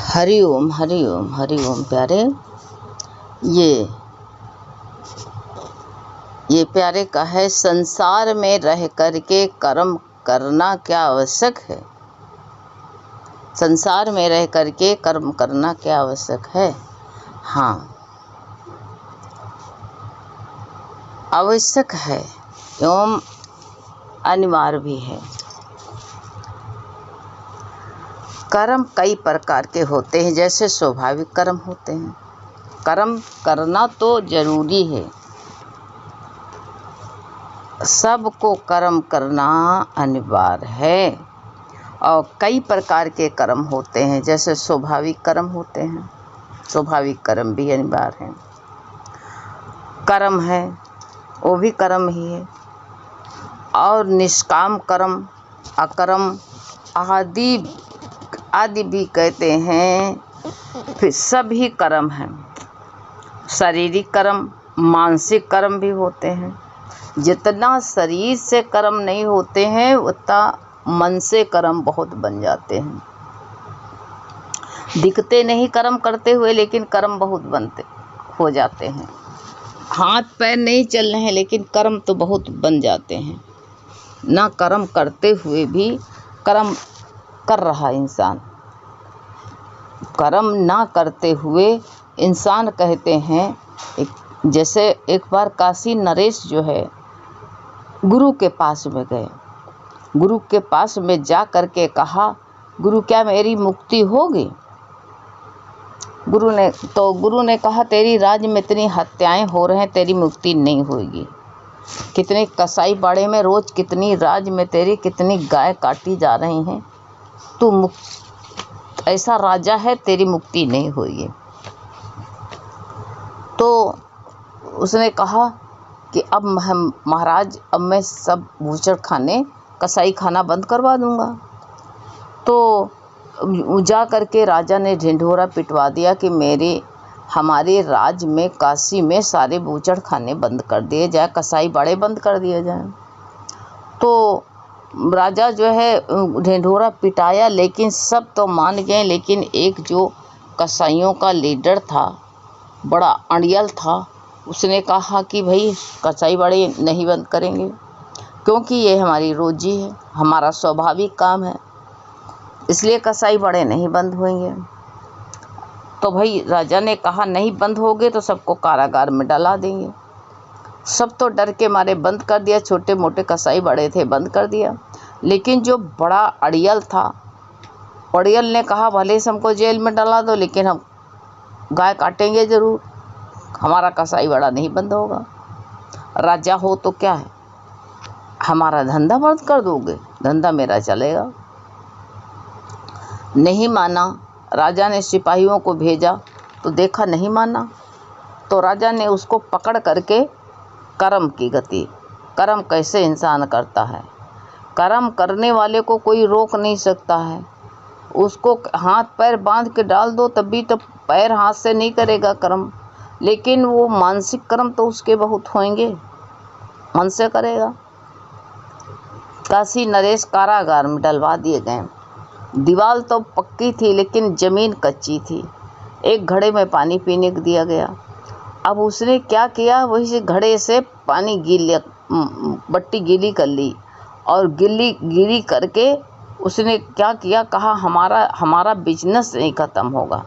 हरि ओम हरि ओम हरि ओम। प्यारे, ये प्यारे का है, संसार में रह करके कर्म करना क्या आवश्यक है। संसार में रह करके कर्म करना क्या आवश्यक है। हाँ, आवश्यक है एवं अनिवार्य भी है। कर्म कई प्रकार के होते हैं, जैसे स्वाभाविक कर्म होते हैं। कर्म करना तो जरूरी है, सबको कर्म करना अनिवार्य है। और कई प्रकार के कर्म होते हैं, जैसे स्वाभाविक कर्म होते हैं। स्वाभाविक कर्म भी अनिवार्य है। कर्म है वो भी कर्म ही है। और निष्काम कर्म, अकर्म आदि भी कहते हैं। फिर सभी कर्म हैं। शारीरिक कर्म, मानसिक कर्म भी होते हैं। जितना शरीर से कर्म नहीं होते हैं उतना मन से कर्म बहुत बन जाते हैं। दिखते नहीं कर्म करते हुए, लेकिन कर्म बहुत बनते हो जाते हैं। हाथ पैर नहीं चल रहे हैं, लेकिन कर्म तो बहुत बन जाते हैं। ना कर्म करते हुए भी कर्म कर रहा इंसान। कर्म ना करते हुए इंसान कहते हैं, जैसे एक बार काशी नरेश जो है गुरु के पास में गए। गुरु के पास में जा कर के कहा, गुरु क्या मेरी मुक्ति होगी। गुरु ने कहा, तेरी राज्य में इतनी हत्याएं हो रहे हैं, तेरी मुक्ति नहीं होगी। कितने कसाई बाड़े में रोज कितनी राज्य में तेरी कितनी गाय काटी जा रही हैं, तू ऐसा राजा है, तेरी मुक्ति नहीं होगी। तो उसने कहा कि अब महाराज, अब मैं सब बूचड़ खाने कसाई खाना बंद करवा दूंगा। तो जा करके राजा ने ढिंढोरा पिटवा दिया कि हमारे राज्य में काशी में सारे बूचड़ खाने बंद कर दिए जाए, कसाई बाड़े बंद कर दिए जाए। तो राजा जो है ढिंढोरा पिटाया, लेकिन सब तो मान गए। लेकिन एक जो कसाईयों का लीडर था, बड़ा अड़ियल था, उसने कहा कि भाई कसाई बाड़े नहीं बंद करेंगे, क्योंकि ये हमारी रोजी है, हमारा स्वाभाविक काम है, इसलिए कसाई बाड़े नहीं बंद होंगे। तो भाई राजा ने कहा, नहीं बंद होगे तो सबको कारागार में डाला देंगे। सब तो डर के मारे बंद कर दिया। छोटे मोटे कसाई बड़े थे, बंद कर दिया। लेकिन जो बड़ा अड़ियल था, अड़ियल ने कहा, भले से हमको जेल में डाला दो, लेकिन हम गाय काटेंगे ज़रूर, हमारा कसाई बड़ा नहीं बंद होगा। राजा हो तो क्या है, हमारा धंधा बंद कर दोगे, धंधा मेरा चलेगा। नहीं माना। राजा ने सिपाहियों को भेजा तो देखा नहीं माना। तो राजा ने उसको पकड़ करके कर्म की गति, कर्म कैसे इंसान करता है, कर्म करने वाले को कोई रोक नहीं सकता है। उसको हाथ पैर बांध के डाल दो तभी तो पैर हाथ से नहीं करेगा कर्म, लेकिन वो मानसिक कर्म तो उसके बहुत होंगे, मन से करेगा। काशी नरेश कारागार में डलवा दिए गए। दीवार तो पक्की थी, लेकिन ज़मीन कच्ची थी। एक घड़े में पानी पीने को दिया गया। अब उसने क्या किया, वही से घड़े से पानी बट्टी गीली कर ली, और गीली करके उसने क्या किया, कहा हमारा बिजनेस नहीं ख़त्म होगा।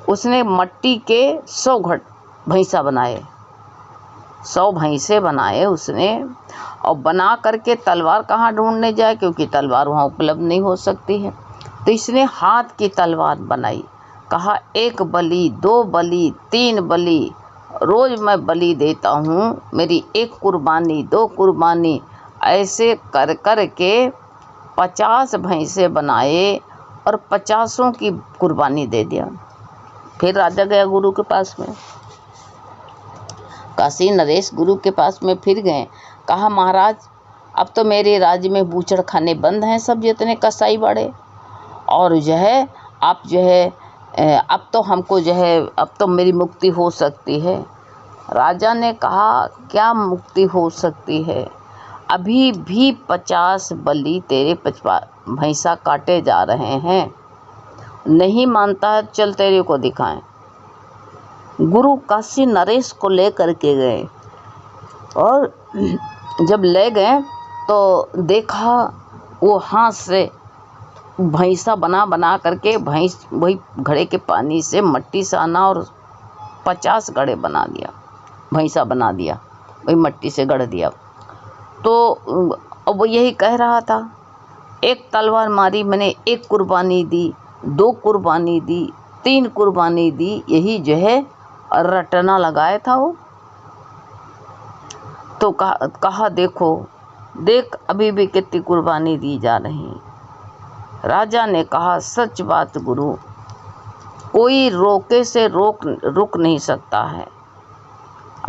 उसने मट्टी के 100 भैंसा बनाए, 100 भैंसे बनाए उसने। और बना करके तलवार कहाँ ढूंढने जाए, क्योंकि तलवार वहाँ उपलब्ध नहीं हो सकती है। तो इसने हाथ की तलवार बनाई। कहा, 1 बलि, 2 बलि, 3 बलि, रोज़ मैं बलि देता हूँ, मेरी 1 कुर्बानी, 2 कुर्बानी, ऐसे कर कर के 50 भैंसे बनाए और 50 की कुर्बानी दे दिया। फिर राजा गया गुरु के पास में। काशी नरेश गुरु के पास में फिर गए। कहा, महाराज, अब तो मेरे राज्य में बूचड़ खाने बंद हैं, सब जितने कसाई बाड़े, और जो है आप जो है अब तो हमको जो है अब तो मेरी मुक्ति हो सकती है। राजा ने कहा, क्या मुक्ति हो सकती है, अभी भी 50 बलि तेरे भैंसा काटे जा रहे हैं, नहीं मानता है, चल तेरे को दिखाएं। गुरु काशी नरेश को लेकर के गए और जब ले गए तो देखा वो हाथ से भैंसा बना करके भैंस वही घड़े के पानी से मट्टी से आना और 50 घड़े बना दिया, भैंसा बना दिया, वही मट्टी से गढ़ दिया। तो अब वो यही कह रहा था, एक तलवार मारी मैंने, एक कुर्बानी दी, 2 कुर्बानी दी, 3 कुर्बानी दी, यही जो है रटना लगाया था वो। तो कहा देखो देख अभी भी कितनी कुर्बानी दी जा रही। राजा ने कहा सच बात गुरु, कोई रोके से रुक नहीं सकता है।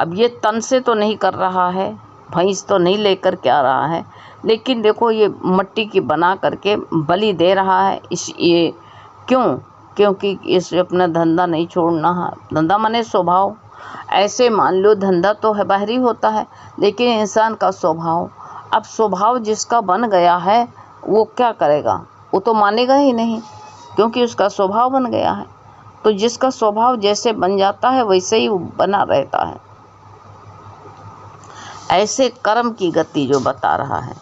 अब ये तन से तो नहीं कर रहा है, भैंस तो नहीं लेकर के आ रहा है, लेकिन देखो ये मट्टी की बना करके बलि दे रहा है। ये क्यों? क्योंकि इसे अपना धंधा नहीं छोड़ना है। धंधा माने स्वभाव। ऐसे मान लो धंधा तो है बाहरी होता है, लेकिन इंसान का स्वभाव, अब स्वभाव जिसका बन गया है वो क्या करेगा? वो तो मानेगा ही नहीं, क्योंकि उसका स्वभाव बन गया है। तो जिसका स्वभाव जैसे बन जाता है वैसे ही बना रहता है। ऐसे कर्म की गति जो बता रहा है,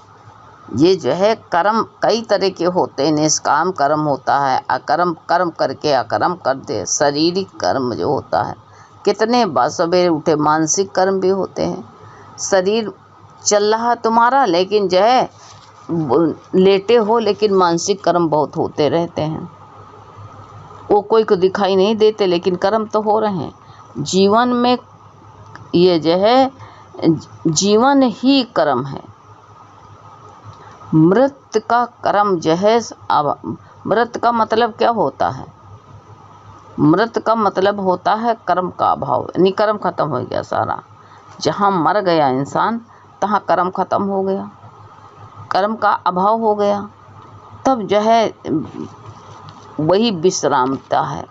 ये जो है कर्म कई तरह के होते हैं। निष्काम कर्म होता है, अकर्म कर्म करके अकर्म करते, शारीरिक कर्म जो होता है, कितने सवेरे उठे मानसिक कर्म भी होते हैं। शरीर चल रहा तुम्हारा, लेकिन जो है लेटे हो, लेकिन मानसिक कर्म बहुत होते रहते हैं। वो कोई को दिखाई नहीं देते, लेकिन कर्म तो हो रहे हैं जीवन में। ये जो है जीवन ही कर्म है। मृत का कर्म जो है, अब मृत का मतलब क्या होता है? मृत का मतलब होता है कर्म का अभाव, यानी कर्म खत्म हो गया सारा। जहाँ मर गया इंसान तहाँ कर्म खत्म हो गया, कर्म का अभाव हो गया, तब जो है वही विश्रामता है।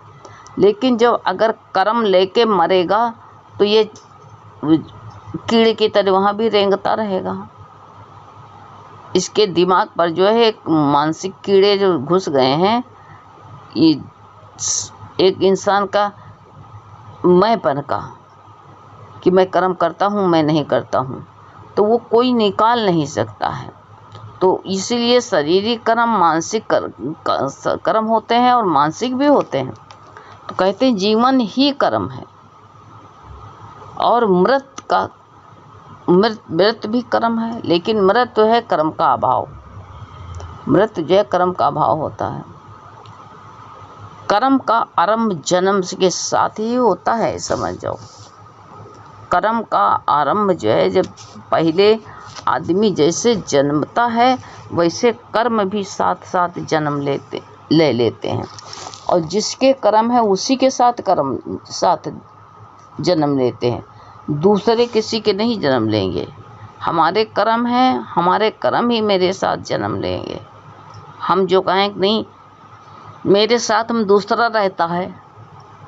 लेकिन जब अगर कर्म लेके मरेगा तो ये कीड़े की तरह वहाँ भी रेंगता रहेगा। इसके दिमाग पर जो है एक मानसिक कीड़े जो घुस गए हैं, ये एक इंसान का मैंपन का, कि मैं कर्म करता हूँ मैं नहीं करता हूँ, तो वो कोई निकाल नहीं सकता है। तो इसीलिए शारीरिक कर्म मानसिक कर्म होते हैं और मानसिक भी होते हैं। तो कहते हैं जीवन ही कर्म है। और मृत भी कर्म है, लेकिन मृत तो है कर्म का अभाव। मृत जो है कर्म का अभाव होता है। कर्म का आरंभ जन्म के साथ ही होता है, समझ जाओ। कर्म का आरंभ जो है, जब पहले आदमी जैसे जन्मता है वैसे कर्म भी साथ साथ जन्म ले लेते हैं। और जिसके कर्म है उसी के साथ कर्म साथ जन्म लेते हैं, दूसरे किसी के नहीं जन्म लेंगे। हमारे कर्म हैं, हमारे कर्म ही मेरे साथ जन्म लेंगे। हम जो कहें नहीं मेरे साथ हम दूसरा रहता है,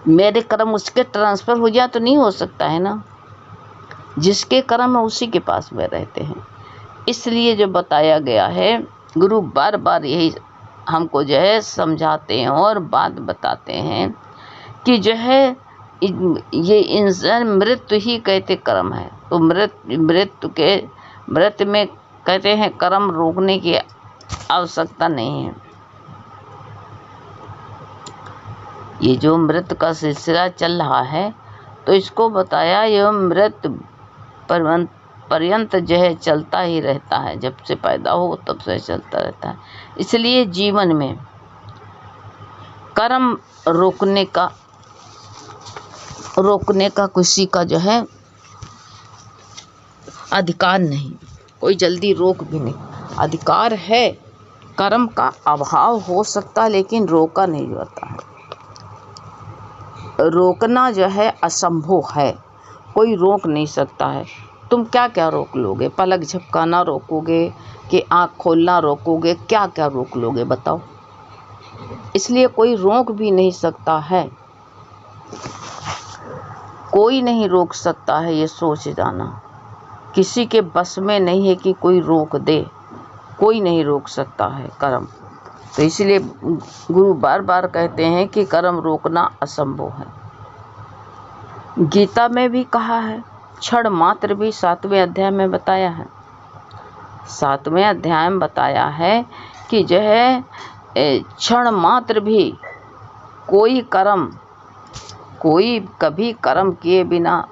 मेरे कर्म उसके ट्रांसफ़र हो जाए तो नहीं हो सकता है ना। जिसके कर्म है उसी के पास में रहते हैं। इसलिए जो बताया गया है, गुरु बार बार यही हमको जो है समझाते हैं और बात बताते हैं कि जो है ये इंसान मृत्यु ही कहते कर्म है। तो मृत में कहते हैं कर्म रोकने की आवश्यकता नहीं है। ये जो मृत का सिलसिला चल रहा है, तो इसको बताया यह मृत पर्यंत जो है चलता ही रहता है, जब से पैदा हो तब से चलता रहता है। इसलिए जीवन में कर्म रोकने का किसी का जो है अधिकार नहीं, कोई जल्दी रोक भी नहीं। अधिकार है, कर्म का अभाव हो सकता है लेकिन रोका नहीं जाता है। रोकना जो है असंभव है, कोई रोक नहीं सकता है। तुम क्या क्या रोक लोगे? पलक झपकाना रोकोगे कि आँख खोलना रोकोगे? क्या क्या रोक लोगे बताओ? इसलिए कोई रोक भी नहीं सकता है, कोई नहीं रोक सकता है। ये सोच जाना, किसी के बस में नहीं है कि कोई रोक दे, कोई नहीं रोक सकता है कर्म। तो इसलिए गुरु बार बार कहते हैं कि कर्म रोकना असंभव है। गीता में भी कहा है, क्षण मात्र भी 7वें अध्याय में बताया है। 7वें अध्याय में बताया है कि जो है क्षण मात्र भी कोई कभी कर्म किए बिना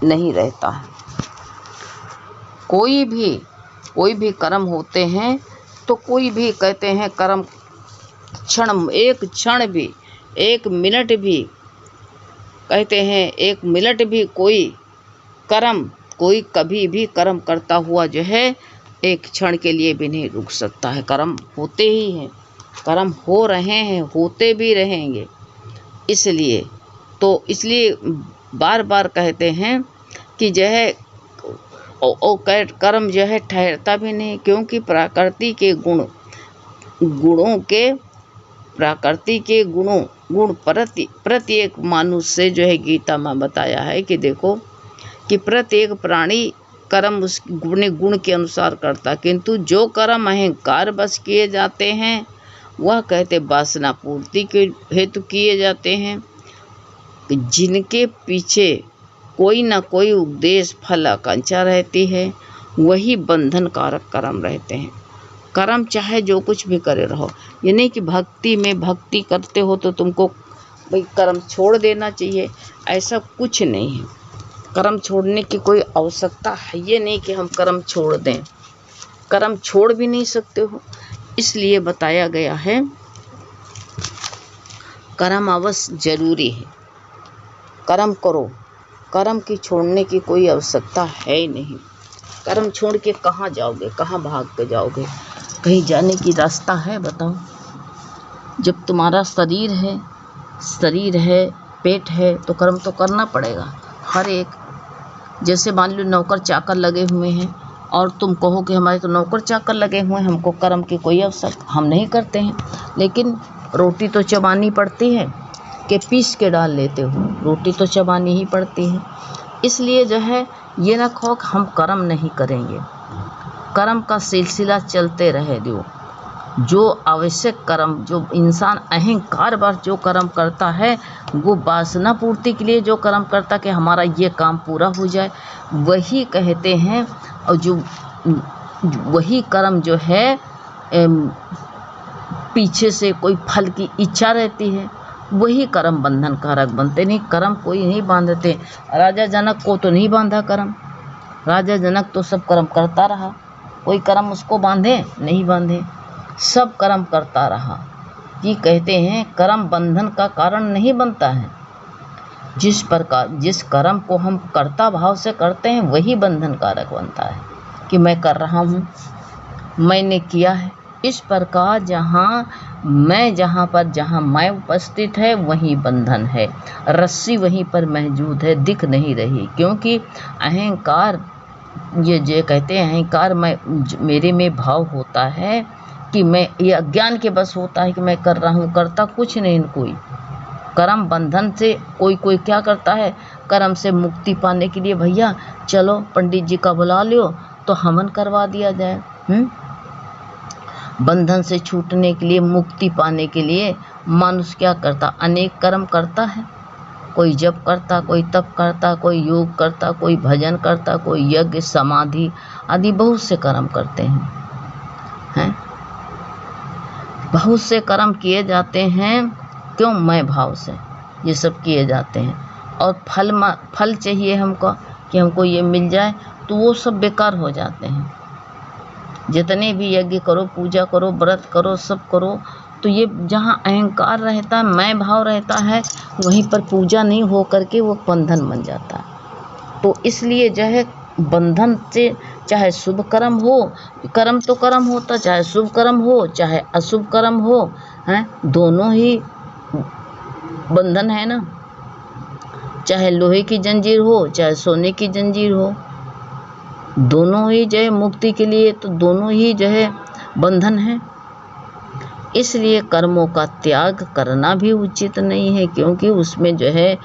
नहीं रहता है। कोई भी कर्म होते हैं तो कोई भी कहते हैं कर्म एक क्षण भी, एक मिनट भी, कहते हैं एक मिनट भी कोई कभी भी कर्म करता हुआ जो है एक क्षण के लिए भी नहीं रुक सकता है। कर्म होते ही हैं, कर्म हो रहे हैं, होते भी रहेंगे। इसलिए बार बार कहते हैं कि जो है कर्म जो है ठहरता भी नहीं, क्योंकि प्रकृति के गुण प्रत्येक मानुष से जो है गीता में बताया है कि देखो कि प्रत्येक प्राणी कर्म उस गुण के अनुसार करता, किंतु जो कर्म अहंकार बस किए जाते हैं वह कहते वासना पूर्ति के हेतु किए जाते हैं, जिनके पीछे कोई न कोई उद्देश्य फल आकांक्षा रहती है, वही बंधन कारक कर्म रहते हैं। कर्म चाहे जो कुछ भी करे रहो, ये नहीं कि भक्ति करते हो तो तुमको भाई कर्म छोड़ देना चाहिए, ऐसा कुछ नहीं है। कर्म छोड़ने की कोई आवश्यकता है ये नहीं कि हम कर्म छोड़ दें, कर्म छोड़ भी नहीं सकते हो। इसलिए बताया गया है कर्म अवश्य जरूरी है, कर्म करो, कर्म की छोड़ने की कोई आवश्यकता है ही नहीं। कर्म छोड़ के कहाँ जाओगे, कहाँ भाग के जाओगे, कहीं जाने की रास्ता है बताओ? जब तुम्हारा शरीर है, पेट है, तो कर्म तो करना पड़ेगा हर एक। जैसे मान लो नौकर चाकर लगे हुए हैं और तुम कहो कि हमारे तो नौकर चाकर लगे हुए हैं, हमको कर्म की कोई आवश्यकता, हम नहीं करते हैं। लेकिन रोटी तो चबानी पड़ती है कि पीस के डाल लेते हो, रोटी तो चबानी ही पड़ती है। इसलिए जो है ये ना कहो कि हम कर्म नहीं करेंगे, कर्म का सिलसिला चलते रहे दो। जो आवश्यक कर्म, जो इंसान अहंकार वश जो कर्म करता है, वो वासना पूर्ति के लिए जो कर्म करता कि हमारा ये काम पूरा हो जाए, वही कहते हैं। और जो वही कर्म जो है पीछे से कोई फल की इच्छा रहती है, वही कर्म बंधन कारक बनते। नहीं कर्म कोई नहीं बांधते। राजा जनक को तो नहीं बांधा कर्म, राजा जनक तो सब कर्म करता रहा, कोई कर्म उसको बांधे नहीं बांधे, सब कर्म करता रहा। ये कहते हैं कर्म बंधन का कारण नहीं बनता है। जिस कर्म को हम कर्ता भाव से करते हैं वही बंधन कारक बनता है कि मैं कर रहा हूँ, मैंने किया है। इस प्रकार जहाँ मैं उपस्थित है वहीं बंधन है, रस्सी वहीं पर मौजूद है, दिख नहीं रही। क्योंकि अहंकार ये कहते हैं अहंकार मेरे में भाव होता है कि मैं, ये अज्ञान के बस होता है कि मैं कर रहा हूँ, करता कुछ नहीं कोई। कर्म बंधन से कोई क्या करता है, कर्म से मुक्ति पाने के लिए भैया चलो पंडित जी का बुला लो तो हवन करवा दिया जाए। बंधन से छूटने के लिए, मुक्ति पाने के लिए मनुष्य क्या करता, अनेक कर्म करता है। कोई जप करता, कोई तप करता, कोई योग करता, कोई भजन करता, कोई यज्ञ समाधि आदि बहुत से कर्म करते हैं। बहुत से कर्म किए जाते हैं, क्यों? मैं भाव से ये सब किए जाते हैं। और फल चाहिए हमको कि हमको ये मिल जाए, तो वो सब बेकार हो जाते हैं। जितने भी यज्ञ करो, पूजा करो, व्रत करो, सब करो, तो ये जहाँ अहंकार रहता है, मैं भाव रहता है, वहीं पर पूजा नहीं हो करके वो बंधन बन जाता है। तो इसलिए जो है बंधन से, चाहे शुभ कर्म हो, कर्म तो कर्म होता, चाहे शुभ कर्म हो चाहे अशुभ कर्म हो, हैं, दोनों ही बंधन है ना। चाहे लोहे की जंजीर हो चाहे सोने की जंजीर हो, दोनों ही जो है मुक्ति के लिए, तो दोनों ही जो है बंधन है। इसलिए कर्मों का त्याग करना भी उचित नहीं है, क्योंकि उसमें जो है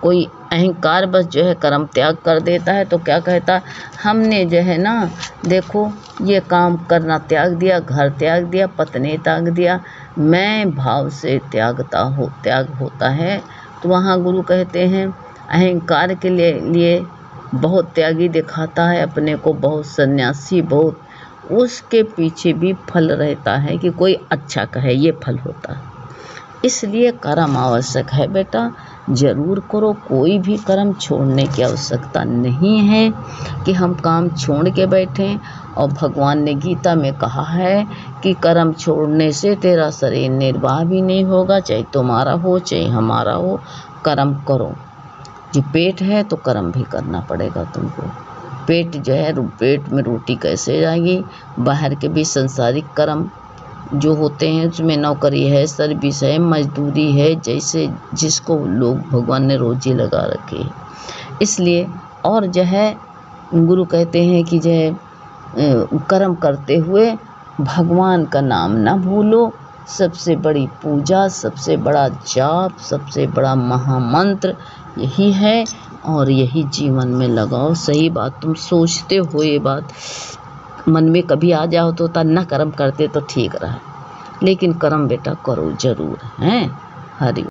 कोई अहंकार बस जो है कर्म त्याग कर देता है, तो क्या कहता, हमने जो है ना देखो ये काम करना त्याग दिया, घर त्याग दिया, पत्नी त्याग दिया, मैं भाव से त्याग होता है। तो वहाँ गुरु कहते हैं अहंकार के लिए बहुत त्यागी दिखाता है अपने को, बहुत सन्यासी, बहुत, उसके पीछे भी फल रहता है कि कोई अच्छा कहे, ये फल होता है। इसलिए कर्म आवश्यक है बेटा, ज़रूर करो। कोई भी कर्म छोड़ने की आवश्यकता नहीं है कि हम काम छोड़ के बैठें। और भगवान ने गीता में कहा है कि कर्म छोड़ने से तेरा शरीर निर्वाह भी नहीं होगा, चाहे तुम्हारा हो चाहे हमारा हो। कर्म करो। जो पेट है तो कर्म भी करना पड़ेगा तुमको। पेट जो है, पेट में रोटी कैसे जाएगी। बाहर के भी संसारिक कर्म जो होते हैं उसमें नौकरी है, सर्विस है, मजदूरी है, जैसे जिसको लोग भगवान ने रोजी लगा रखी है। इसलिए और जो है गुरु कहते हैं कि जो है कर्म करते हुए भगवान का नाम ना भूलो। सबसे बड़ी पूजा, सबसे बड़ा जाप, सबसे बड़ा महामंत्र यही है, और यही जीवन में लगाओ। सही बात, तुम सोचते हो ये बात मन में कभी आ जाओ तो ना कर्म करते तो ठीक रहा, लेकिन कर्म बेटा करो ज़रूर हैं। हरि